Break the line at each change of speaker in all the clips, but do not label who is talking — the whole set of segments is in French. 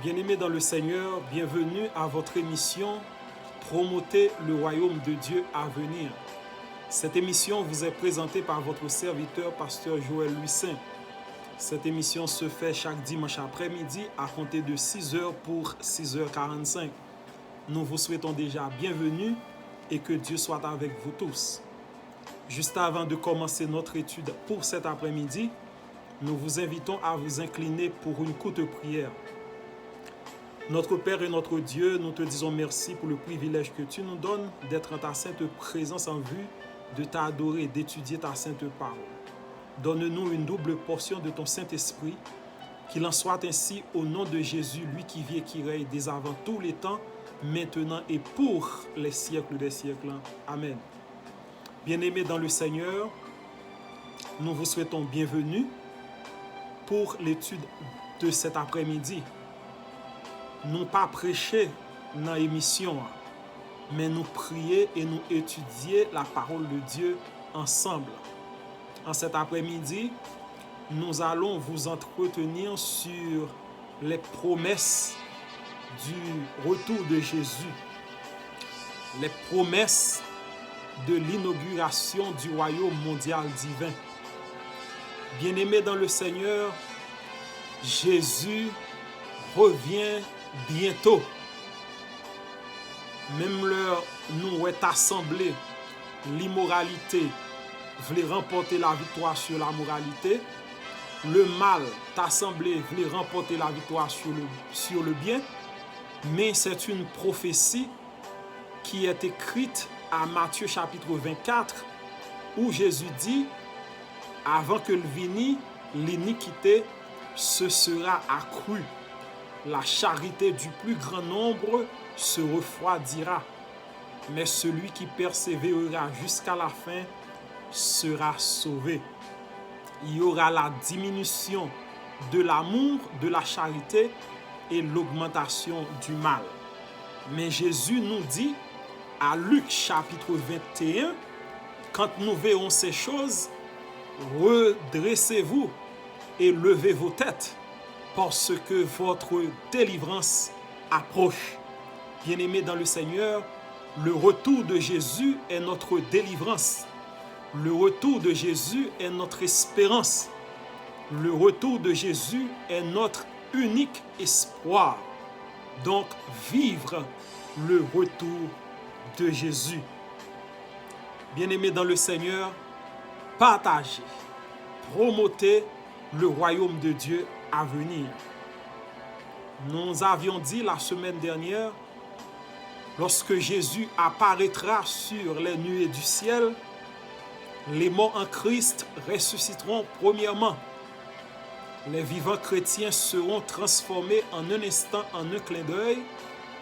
Bien-aimés dans le Seigneur, bienvenue à votre émission Promotez le royaume de Dieu à venir. Cette émission vous est présentée par votre serviteur, pasteur Joël Louis-Saint. Cette émission se fait chaque dimanche après-midi à compter de 6h pour 6h45. Nous vous souhaitons déjà bienvenue et que Dieu soit avec vous tous. Juste avant de commencer notre étude pour cet après-midi, nous vous invitons à vous incliner pour une courte prière. Notre Père et notre Dieu, nous te disons merci pour le privilège que tu nous donnes d'être en ta sainte présence en vue de t'adorer et d'étudier ta sainte parole. Donne-nous une double portion de ton Saint-Esprit, qu'il en soit ainsi au nom de Jésus, lui qui vit et qui règne dès avant tous les temps, maintenant et pour les siècles des siècles. Amen. Bien-aimés dans le Seigneur, nous vous souhaitons bienvenue pour l'étude de cet après-midi. Nous pas prêcher dans l'émission, mais nous prier et nous étudier la parole de Dieu ensemble. En cet après-midi, nous allons vous entretenir sur les promesses du retour de Jésus, les promesses de l'inauguration du royaume mondial divin. Bien-aimés dans le Seigneur, Jésus revient bientôt. Même l'heure nous est assemblé, l'immoralité voulait remporter la victoire sur la moralité, le mal t'assemblé voulait remporter la victoire sur le bien, mais c'est une prophétie qui est écrite à Matthieu chapitre 24, où Jésus dit, avant que le vini, l'iniquité se sera accrue. La charité du plus grand nombre se refroidira, mais celui qui persévérera jusqu'à la fin sera sauvé. Il y aura la diminution de l'amour, de la charité et l'augmentation du mal. Mais Jésus nous dit, à Luc chapitre 21, quand nous verrons ces choses, redressez-vous et levez vos têtes, parce que votre délivrance approche. Bien-aimés dans le Seigneur, le retour de Jésus est notre délivrance. Le retour de Jésus est notre espérance. Le retour de Jésus est notre unique espoir. Donc, vivre le retour de Jésus. Bien-aimés dans le Seigneur, partagez, promotez le royaume de Dieu à venir. Nous avions dit la semaine dernière, lorsque Jésus apparaîtra sur les nuées du ciel, les morts en Christ ressusciteront premièrement. Les vivants chrétiens seront transformés en un instant, en un clin d'œil,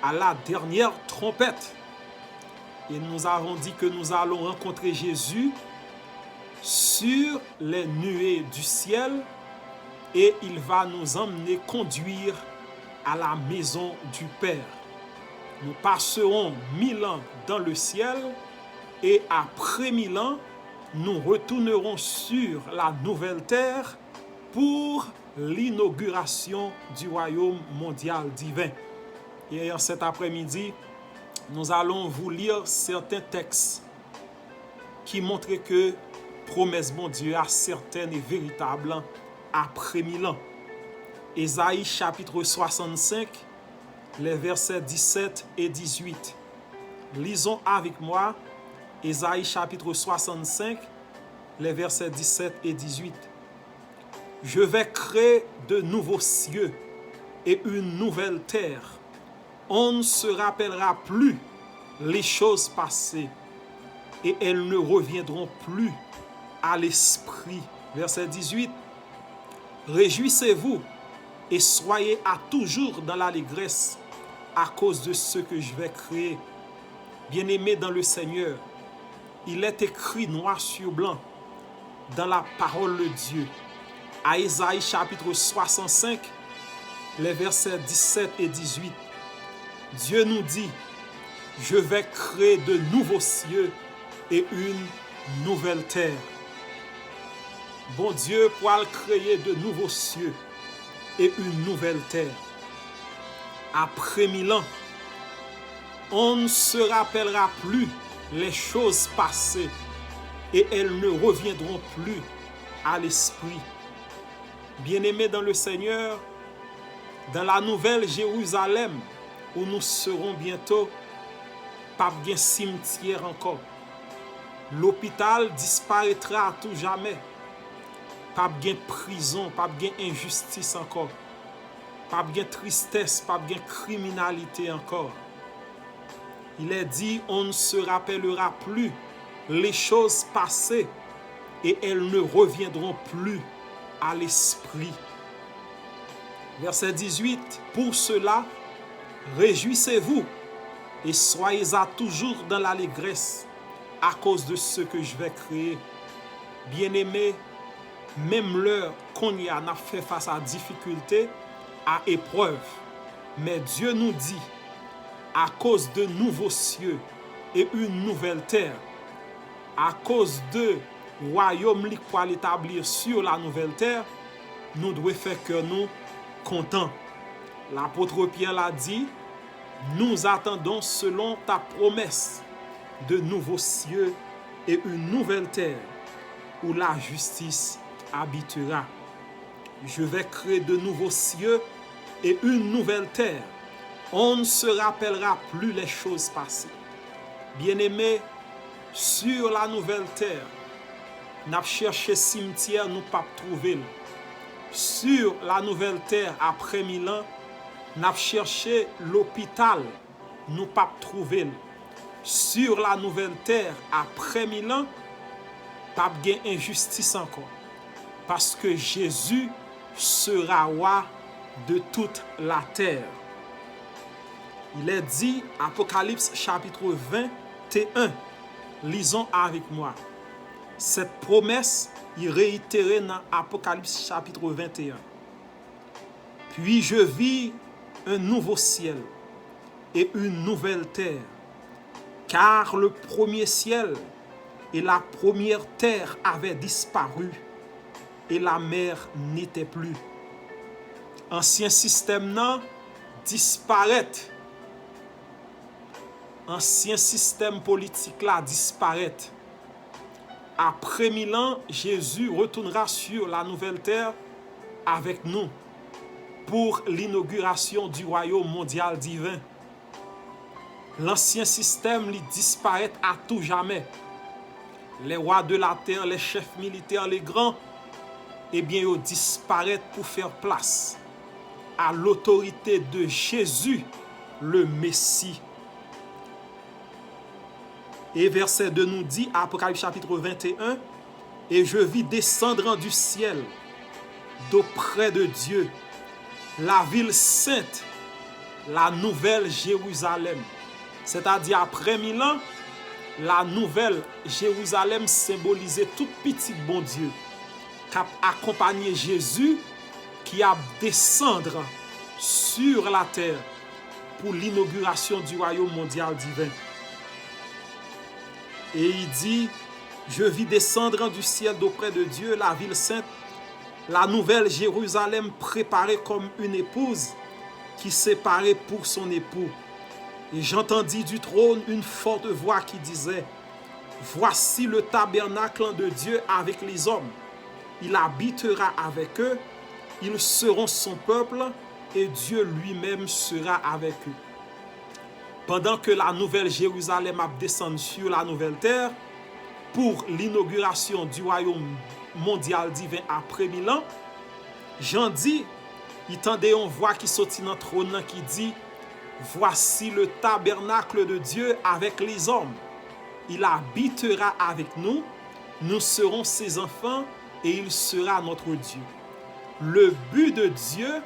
à la dernière trompette. Et nous avons dit que nous allons rencontrer Jésus sur les nuées du ciel, et il va nous emmener conduire à la maison du Père. Nous passerons 1000 ans dans le ciel et après 1000 ans, nous retournerons sur la nouvelle terre pour l'inauguration du royaume mondial divin. Et en cet après-midi, nous allons vous lire certains textes qui montrent que promesse bon Dieu est certaine et véritable après 1000 ans. Ésaïe chapitre 65, les versets 17 et 18. Lisons avec moi Ésaïe chapitre 65, les versets 17 et 18. Je vais créer de nouveaux cieux et une nouvelle terre. On ne se rappellera plus les choses passées et elles ne reviendront plus à l'esprit. Verset 18. Réjouissez-vous et soyez à toujours dans l'allégresse à cause de ce que je vais créer. Bien-aimés dans le Seigneur, il est écrit noir sur blanc dans la parole de Dieu. À Ésaïe chapitre 65, les versets 17 et 18. Dieu nous dit, je vais créer de nouveaux cieux et une nouvelle terre. Bon Dieu pourra créer de nouveaux cieux et une nouvelle terre. après 1000 ans, on ne se rappellera plus les choses passées et elles ne reviendront plus à l'esprit. Bien-aimés dans le Seigneur, dans la nouvelle Jérusalem, où nous serons bientôt, pas de cimetière encore. L'hôpital disparaîtra à tout jamais. Pas de prison, pas de injustice encore. Pas de tristesse, pas de criminalité encore. Il est dit, on ne se rappellera plus les choses passées et elles ne reviendront plus à l'esprit. Verset 18, pour cela, réjouissez-vous et soyez à toujours dans l'allégresse à cause de ce que je vais créer. Bien-aimés, même l'heure qu'on y a fait face à difficulté, à épreuve, mais Dieu nous dit, à cause de nouveaux cieux et une nouvelle terre, à cause de royaume qui va l'établir sur la nouvelle terre, nous devons faire que nous contents. L'apôtre Pierre l'a dit, nous attendons selon ta promesse de nouveaux cieux et une nouvelle terre où la justice habitera. Je vais créer de nouveaux cieux et une nouvelle terre. On ne se rappellera plus les choses passées. Bien-aimés, sur la nouvelle terre, nous avons cherché cimetière, nous pas trouvé. Sur la nouvelle terre, après 1000 ans, nous avons cherché l'hôpital, nous pas trouvé. Sur la nouvelle terre, après 1000 ans, pas de injustice encore. Parce que Jésus sera roi de toute la terre. Il est dit, Apocalypse chapitre 21, lisons avec moi. Cette promesse est réitérée dans Apocalypse chapitre 21. Puis je vis un nouveau ciel et une nouvelle terre, car le premier ciel et la première terre avaient disparu et la mer n'était plus. Ancien système nan disparaît. Ancien système politique là disparaît. Après 1000 ans, Jésus retournera sur la nouvelle terre avec nous pour l'inauguration du royaume mondial divin. L'ancien système lui disparaît à tout jamais. Les rois de la terre, les chefs militaires, les grands, eh bien, ils disparaissent pour faire place à l'autorité de Jésus, le Messie. Et verset 2 nous dit, Apocalypse chapitre 21, « Et je vis descendre du ciel, d'auprès de Dieu, la ville sainte, la nouvelle Jérusalem. » C'est-à-dire, après 1000 ans, la nouvelle Jérusalem symbolisait tout petit bon Dieu qui a accompagné Jésus, qui a descendre sur la terre pour l'inauguration du royaume mondial divin. Et il dit, je vis descendre du ciel d'auprès de Dieu la ville sainte, la nouvelle Jérusalem préparée comme une épouse qui s'est parée pour son époux. Et j'entendis du trône une forte voix qui disait, voici le tabernacle de Dieu avec les hommes. Il habitera avec eux, ils seront son peuple et Dieu lui-même sera avec eux. Pendant que la nouvelle Jérusalem a descendu sur la nouvelle terre pour l'inauguration du royaume mondial divin après 1000 ans, Jean dit, il tendait une voix qui sortit dans le trône qui dit, voici le tabernacle de Dieu avec les hommes. Il habitera avec nous, nous serons ses enfants et il sera notre Dieu. Le but de Dieu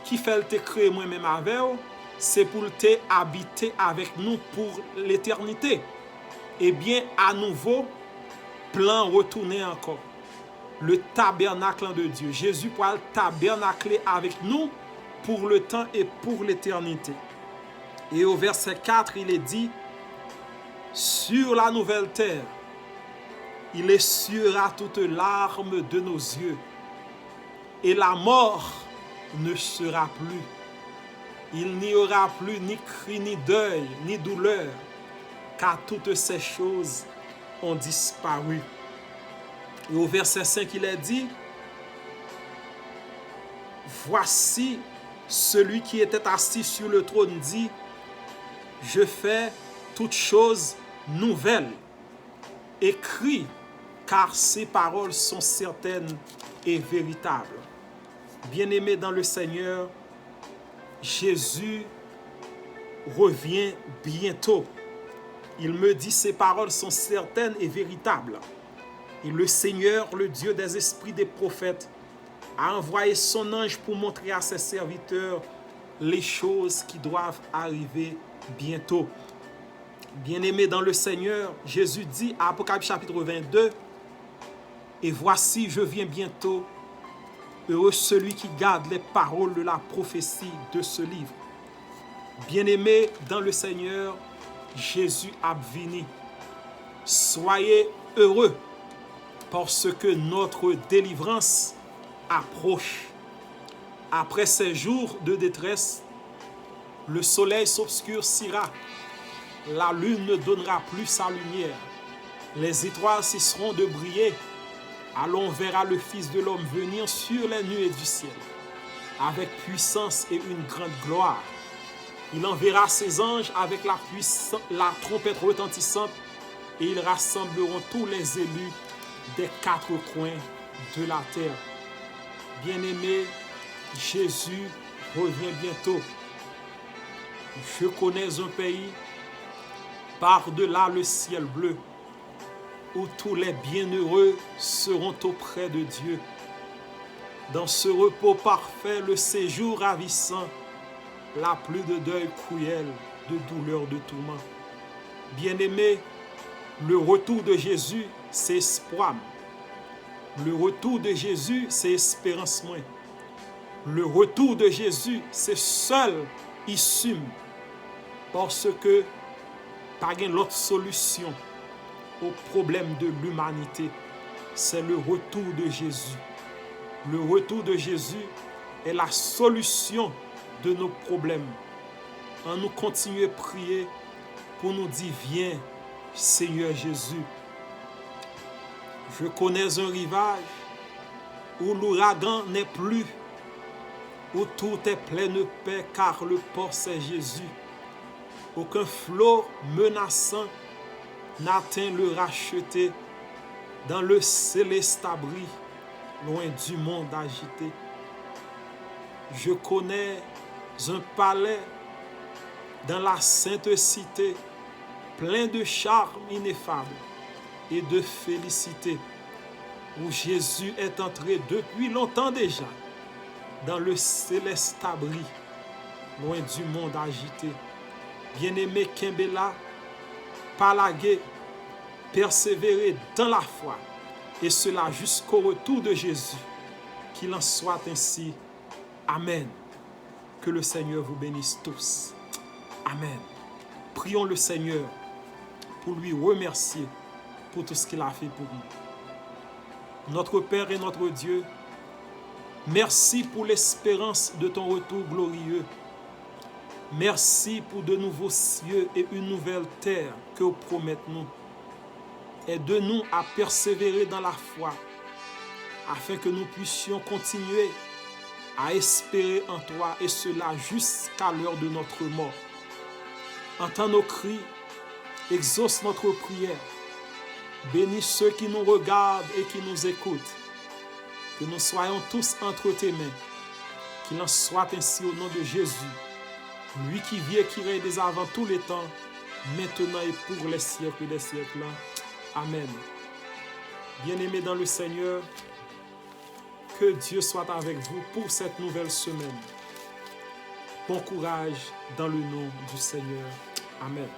qui fait te créer moi-même avec vous, c'est pour te habiter avec nous pour l'éternité. Et bien, à nouveau, plan retourner encore. Le tabernacle de Dieu. Jésus pourra tabernacler avec nous pour le temps et pour l'éternité. Et au verset 4, il est dit, sur la nouvelle terre, il essuiera toute larme de nos yeux, et la mort ne sera plus. Il n'y aura plus ni cri, ni deuil, ni douleur, car toutes ces choses ont disparu. Et au verset 5, il est dit, voici celui qui était assis sur le trône dit, je fais toutes choses nouvelles. Écris, car ces paroles sont certaines et véritables. Bien-aimés dans le Seigneur, Jésus revient bientôt. Il me dit, ces paroles sont certaines et véritables. Et le Seigneur, le Dieu des esprits des prophètes, a envoyé son ange pour montrer à ses serviteurs les choses qui doivent arriver bientôt. Bien-aimés dans le Seigneur, Jésus dit à Apocalypse chapitre 22, « Et voici, je viens bientôt. Heureux celui qui garde les paroles de la prophétie de ce livre. » Bien-aimés dans le Seigneur, Jésus a venu. Soyez heureux parce que notre délivrance approche. Après ces jours de détresse, le soleil s'obscurcira, la lune ne donnera plus sa lumière, les étoiles cesseront de briller. Alors on verra le Fils de l'homme venir sur les nuées du ciel, avec puissance et une grande gloire. Il enverra ses anges avec la trompette retentissante, et ils rassembleront tous les élus des quatre coins de la terre. Bien-aimés, Jésus revient bientôt. Je connais un pays par-delà le ciel bleu, où tous les bienheureux seront auprès de Dieu. Dans ce repos parfait, le séjour ravissant, là plus de deuil cruel, de douleur, de tourment. Bien-aimés, le retour de Jésus, c'est espoir. Le retour de Jésus, c'est espérance moins. Le retour de Jésus, c'est seul issue. Parce que pas de l'autre solution au problème de l'humanité. C'est le retour de Jésus. Le retour de Jésus est la solution de nos problèmes. On nous continue à prier pour nous dire, viens Seigneur Jésus. Je connais un rivage où l'ouragan n'est plus, où tout est plein de paix car le port c'est Jésus. Aucun flot menaçant n'atteint le racheté dans le céleste abri, loin du monde agité. Je connais un palais dans la sainte cité, plein de charme ineffable et de félicité, où Jésus est entré depuis longtemps déjà, dans le céleste abri, loin du monde agité. Bien-aimé Kimbela, palaguer, persévérer dans la foi, et cela jusqu'au retour de Jésus. Qu'il en soit ainsi. Amen. Que le Seigneur vous bénisse tous. Amen. Prions le Seigneur pour lui remercier pour tout ce qu'il a fait pour nous. Notre Père et notre Dieu, merci pour l'espérance de ton retour glorieux. Merci pour de nouveaux cieux et une nouvelle terre que vous promettez-nous. Aide-nous à persévérer dans la foi, afin que nous puissions continuer à espérer en toi, et cela jusqu'à l'heure de notre mort. Entends nos cris, exauce notre prière. Bénis ceux qui nous regardent et qui nous écoutent. Que nous soyons tous entre tes mains. Qu'il en soit ainsi au nom de Jésus, lui qui vit et qui règne dès avant tous les temps, maintenant et pour les siècles des siècles. Amen. Bien-aimés dans le Seigneur, que Dieu soit avec vous pour cette nouvelle semaine. Bon courage dans le nom du Seigneur. Amen.